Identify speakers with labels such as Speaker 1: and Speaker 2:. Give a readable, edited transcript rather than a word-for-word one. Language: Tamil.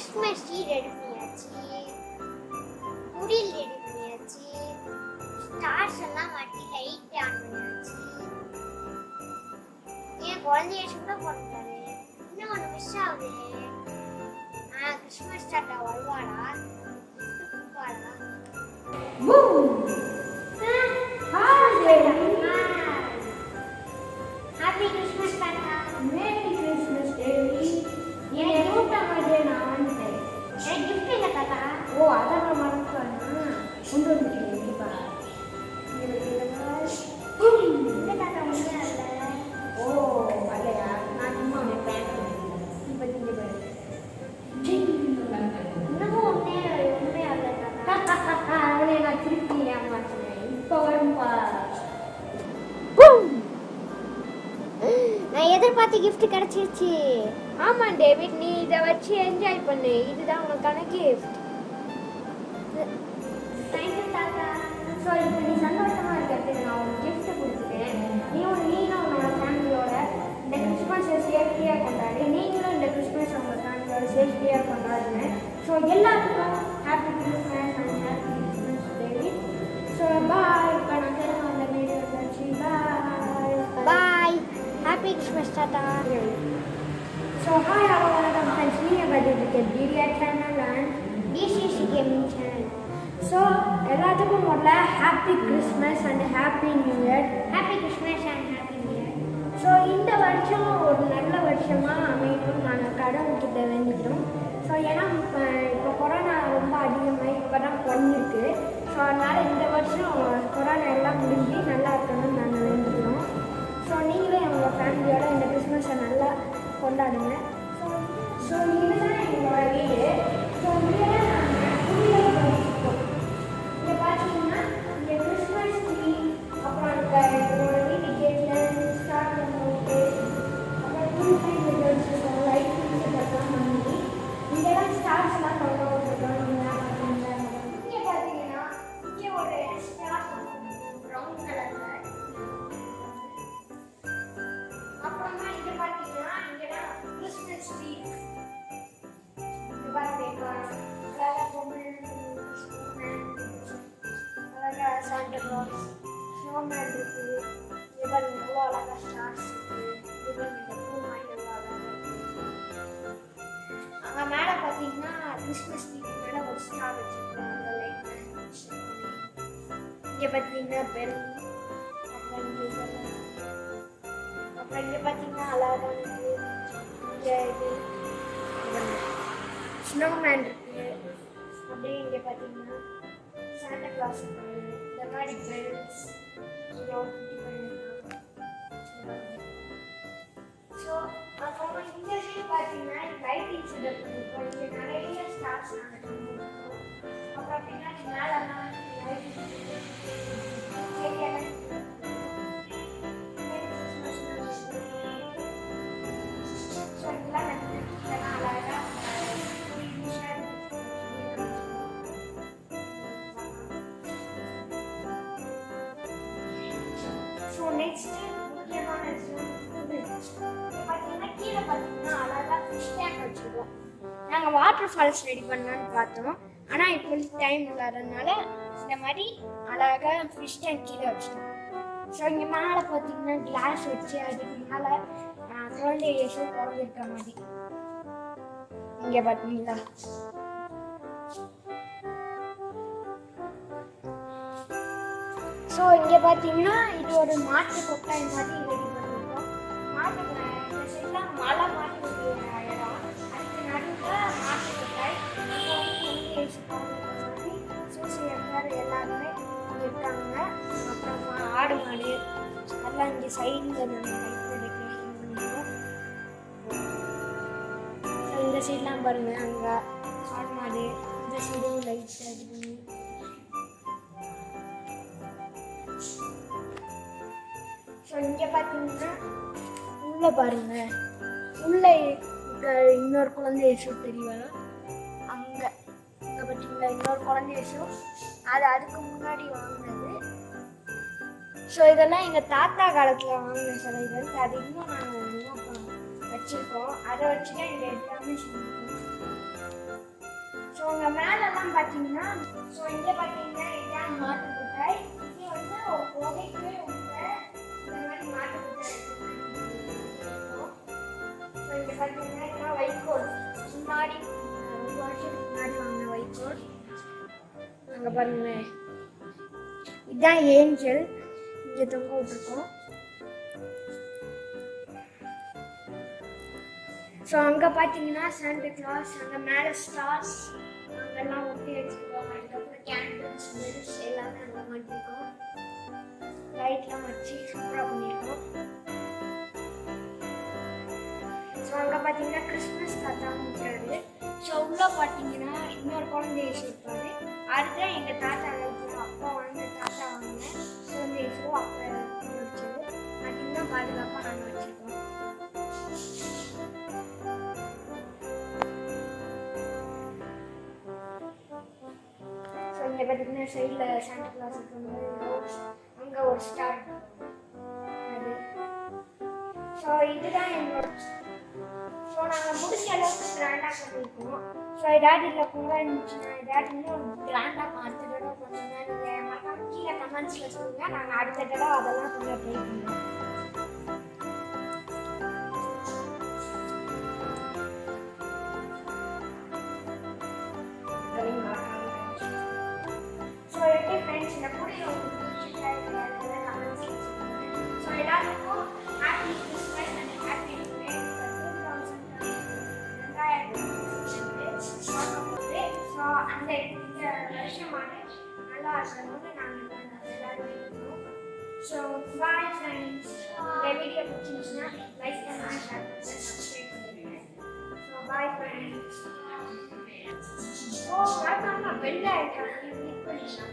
Speaker 1: கிறிஸ்மஸ் ட்ரீ ரெடி பண்ணியாச்சு, குடில் ரெடி பண்ணியாச்சு, ஸ்டார்ஸ் எல்லாம் மாட்டி லைட் ஆன் பண்ணியாச்சு. என் குழந்தைய கூட போட்டாரு. இன்னும் ஒன்று மிஸ் ஆகுது. கிறிஸ்மஸ் தாத்தா வருவாரா? ஹாப்பி கிறிஸ்மஸ் தாத்தா.
Speaker 2: Merry Christmas Davy. எனக்கு கிஃப்ட் ஆகாதே நான் வந்துட்டேன்.
Speaker 1: எனக்கு கிஃப்ட் இல்லை தாத்தா.
Speaker 2: ஓ அதான் நான் மறந்துட்டேன். கொண்டு வந்துட்டேன் கண்டிப்பா.
Speaker 1: இல்லை தாத்தா ஒன்றும் இல்லை.
Speaker 2: ஓ வரலையா? நான் சும்மா அவனை பிளான் பண்ணிருந்தேன். இப்போ திங்க போயிருந்தேன்.
Speaker 1: இன்னமும் ஒன்றே இல்லை தாத்தா.
Speaker 2: அவனை நான் திருப்பி ஏமாற்றினேன். இப்போ வரும்பா.
Speaker 1: நான் எதிர்பார்த்த கிஃப்ட் கிடைச்சிருச்சு.
Speaker 2: ஆமாம் டேவிட், நீ இதை வச்சு என்ஜாய் பண்ணு. இதுதான் உனக்கான கிஃப்ட்.
Speaker 1: தேங்க்யூ தாத்தா.
Speaker 2: ஸோ இப்போ நீ சந்தோஷமாக இருக்கிறதுக்கு நான் உனக்கு கிஃப்ட் கொடுத்துட்டேன். நீங்களும் உன்னோட ஃபேமிலியோட இந்த கிறிஸ்மஸை சேஃப்டியாக கொண்டாடு. நீங்களும் இந்த கிறிஸ்மஸ் உங்கள் ஃபேமிலியோட சேஃப்டியாக கொண்டாடுங்க. ஸோ எல்லாத்துக்கும் happy Christmas and happy Christmas David. So bye. இப்போ நான் திரும்ப அந்த வீடியோ வச்சு பாய்.
Speaker 1: பாய். ஹாப்பி கிறிஸ்மஸ் தாத்தா.
Speaker 2: So hi hello welcome friends, we are with the Media channel and
Speaker 1: DCC Gaming channel.
Speaker 2: so எல்லாத்துக்கும் முதல்ல happy Christmas and happy new year.
Speaker 1: Happy Christmas and happy new year.
Speaker 2: So இந்த வருஷம் ஒரு நல்ல வருஷமாக அமையணும் நாங்கள் கடவுள்கிட்ட வேண்டிக்கிறோம். ஸோ ஏன்னா இப்போ கொரோனா ரொம்ப அதிகமாக இப்போ தான் குறைஞ்சிருக்கு. ஸோ அதனால் இந்த வருஷம் கொரோனா எல்லாம் முடிஞ்சு நல்லா இருக்கணும்னு நாங்கள் வேண்டிக்கிறோம். ஸோ நீங்களும் எங்கள் ஃபேமிலியோட இந்த கிறிஸ்மஸை நல்லா கொண்டாடுங்க. ஸோ இதுதான் எங்களோட வீடு. ஸோ இங்கே நாங்கள் குடியில் வச்சுருக்கோம். இங்கே பார்த்தீங்கன்னா இங்கே கிறிஸ்மஸ் ட்ரீ, அப்புறம் எங்களோட வீட்டு கேட்டில் ஸ்டார்ட் பண்ணிட்டு அப்புறம் குடியில் வச்சுருக்கோம். லைட் எல்லாம் பண்ணி இங்கெல்லாம் ஸ்டார்ஸ்லாம் கொண்டு வந்துருக்கோம். இங்கே பார்த்தீங்கன்னா இங்கே ஒரு ஸ்டார் ப்ரௌன் கலரில். அப்புறமா இங்கே பார்த்தீங்கன்னா இங்கெல்லாம் கிறிஸ்மஸ் ட்ரீ. இது பார்த்தீங்கன்னா அழகாக பொம்மை, அழகாக சாண்டா கிளாஸ், ஸ்னோமேன் இருக்குது. இது பாருங்க எவ்வளோ அழகாக ஸ்டார்ஸ் இருக்குது. இது பாருங்க இந்த பூ மாதிரி எவ்வளோ அழகாக இருக்குது. அங்கே மேலே பார்த்தீங்கன்னா கிறிஸ்மஸ் ட்ரீக்கு மேலே ஒரு ஸ்டார் வச்சுருக்கோம். அந்த லைட் இங்கே பார்த்தீங்கன்னா பெல். அப்புறம் இங்கே இதெல்லாம். அப்புறம் இங்கே பார்த்தீங்கன்னா அழகாக இருக்குது. இங்கே இது ஸ்னோமேன் இருக்குது. அப்படியே இங்கே பார்த்தீங்கன்னா சாண்டா கிளாஸ் இருக்குது. இந்த மாதிரி பெல்ஸ் ஸோ அப்புறமா இந்த சைடு பார்த்தீங்கன்னா லைட்டிங் செட்டப் பண்ணிருக்கோம். இங்கே நிறைய ஸ்டார்ஸ் நாங்கள் பண்ணிருக்கோம். அப்புறம் பின்னாடி மேலெல்லாம் லைட்டிங் நெக்ஸ்ட் முக்கியமான விஷயம் பார்த்தீங்கன்னா கீழே பார்த்தீங்கன்னா அழகாக ஃபிஷ் டேங்க் வச்சுருக்கோம். நாங்கள் வாட்டர் ஃபால்ஸ் ரெடி பண்ணலான்னு பார்த்தோம். ஆனால் இப்போ டைம் இல்லாததுனால இந்த மாதிரி அழகாக ஃபிஷ் டேங்க் கீழே வச்சுருக்கோம். ஸோ இங்கே மேலே பார்த்தீங்கன்னா கிளாஸ் வச்சு அதுக்கு மேலே குழந்தை இயேசு பிறந்திருக்க மாதிரி இங்கே பார்த்தீங்களா. ஸோ இங்கே பார்த்தீங்கன்னா இது ஒரு மாட்டு கொட்டாய் மாதிரி ரெடி பண்ணியிருக்கோம். மாட்டு இந்த சைட்லாம் மலை மாதிரி ஒரு இடம், அதுக்கு நடுவில் மாட்டு கொட்டாய். சூசியர் எல்லாருமே இருக்காங்க. அப்புறம் ஆடு மாடு எல்லாம் இங்கே சைடில் நாங்கள் லைட்டில் டெக்கரேஷன் பண்ணியிருக்கோம். ஸோ இந்த சைட்லாம் பாருங்கள், அங்கே ஆடு மாடு, இந்த சைடும் லைட் இது பண்ணி. ஸோ இங்கே பார்த்தீங்கன்னா உள்ளே பாருங்க, உள்ளே இன்னொரு குழந்தை இயேசு தெரியல. அங்கே பார்த்தீங்களா இன்னொரு குழந்தை இயேசு, அது அதுக்கு முன்னாடி வாங்கினது. ஸோ இதெல்லாம் எங்கள் தாத்தா காலத்தில் வாங்கின சிலைகள். அது இன்னும் நாங்கள் இன்னும் வச்சுருக்கோம். அதை வச்சு தான் இங்கே எல்லாமே செஞ்சுருக்கோம். அங்கே மேலெல்லாம் பார்த்தீங்கன்னா ஸோ இங்கே பார்த்தீங்கன்னா இதுதான் மாட்டு மிட்டாய். இது வந்து ஒரு புகைக்கு உள்ள இந்த மாதிரி மாட்டு மிட்டாய் இருக்கும். ஸோ இங்கே பார்த்தீங்கன்னா இதெல்லாம் வைக்கோல் முன்னாடி ரொம்ப வருஷத்துக்கு முன்னாடி வாங்கின வைக்கோல். அங்கே பாருங்களேன் இதுதான் ஏஞ்சல் இங்கே தொங்க விட்டுருக்கோம். ஸோ அங்கே பார்த்தீங்கன்னா சாண்டா கிளாஸ், அங்கே மேலே ஸ்டார்ஸ் அங்கெல்லாம் ஒட்டி வச்சுருக்கோம். அதுக்கப்புறம் கேண்டில்ஸ் பெல்ஸ் எல்லாமே அங்கே மாட்டிருக்கோம். லைட்லாம் வச்சு சூப்பராக பண்ணியிருக்கோம். ஸோ அங்கே பார்த்தீங்கன்னா கிறிஸ்மஸ் தாத்தா இருக்காரு. ஸோ உள்ளே பார்த்தீங்கன்னா இன்னொரு குழந்தைய வச்சுருப்பாரு. அதுதான் எங்கள் தாத்தா அப்பா வாங்கின தாத்தா வாங்கினேன் குழந்தைய அப்போ வச்சது. அது இன்னும் பாதுகாப்பாக நாங்கள் வச்சுருக்கோம். இங்கே பார்த்தீங்கன்னா சைடில் சாண்டா கிளாஸ் இருக்கும்போது அங்கே ஒரு ஸ்டார் அது. ஸோ இதுதான் எங்களோட ஸோ நாங்கள் முடிஞ்ச அளவுக்கு கிராண்டாக பண்ணியிருக்கோம். ஸோ ஏதாவது இல்லை கூட இருந்துச்சுன்னா ஏதாவது இன்னும் கிராண்டாக அடுத்த தடவை பண்ணுங்க. நீங்கள் மறக்காம கீழே கமெண்ட்ஸில் சொல்லுங்கள். நாங்கள் அடுத்த தடவை அதெல்லாம் கொஞ்சம் ட்ரை பண்ணுவோம். ஃப்ரெண்ட்ஸ் இந்த வீடியோ உங்களுக்கு ஸோ எல்லாருக்கும் happy Christmas and happy new year. So அந்த வருஷமான நல்லா இருக்கணும்னு நாங்கள் எல்லாரும் இருக்கோம். So bye friends. இந்த வீடியோ பிடிச்சிருந்துச்சுன்னா லைக் பண்ணுங்க, ஷேர் பண்ணுங்க, சப்ஸ்கிரைப் பண்ணுங்க. So bye friends. ஸோ மறக்காம பெல் ஐக்கான் கிளிக் பண்ணிக்கலாம்.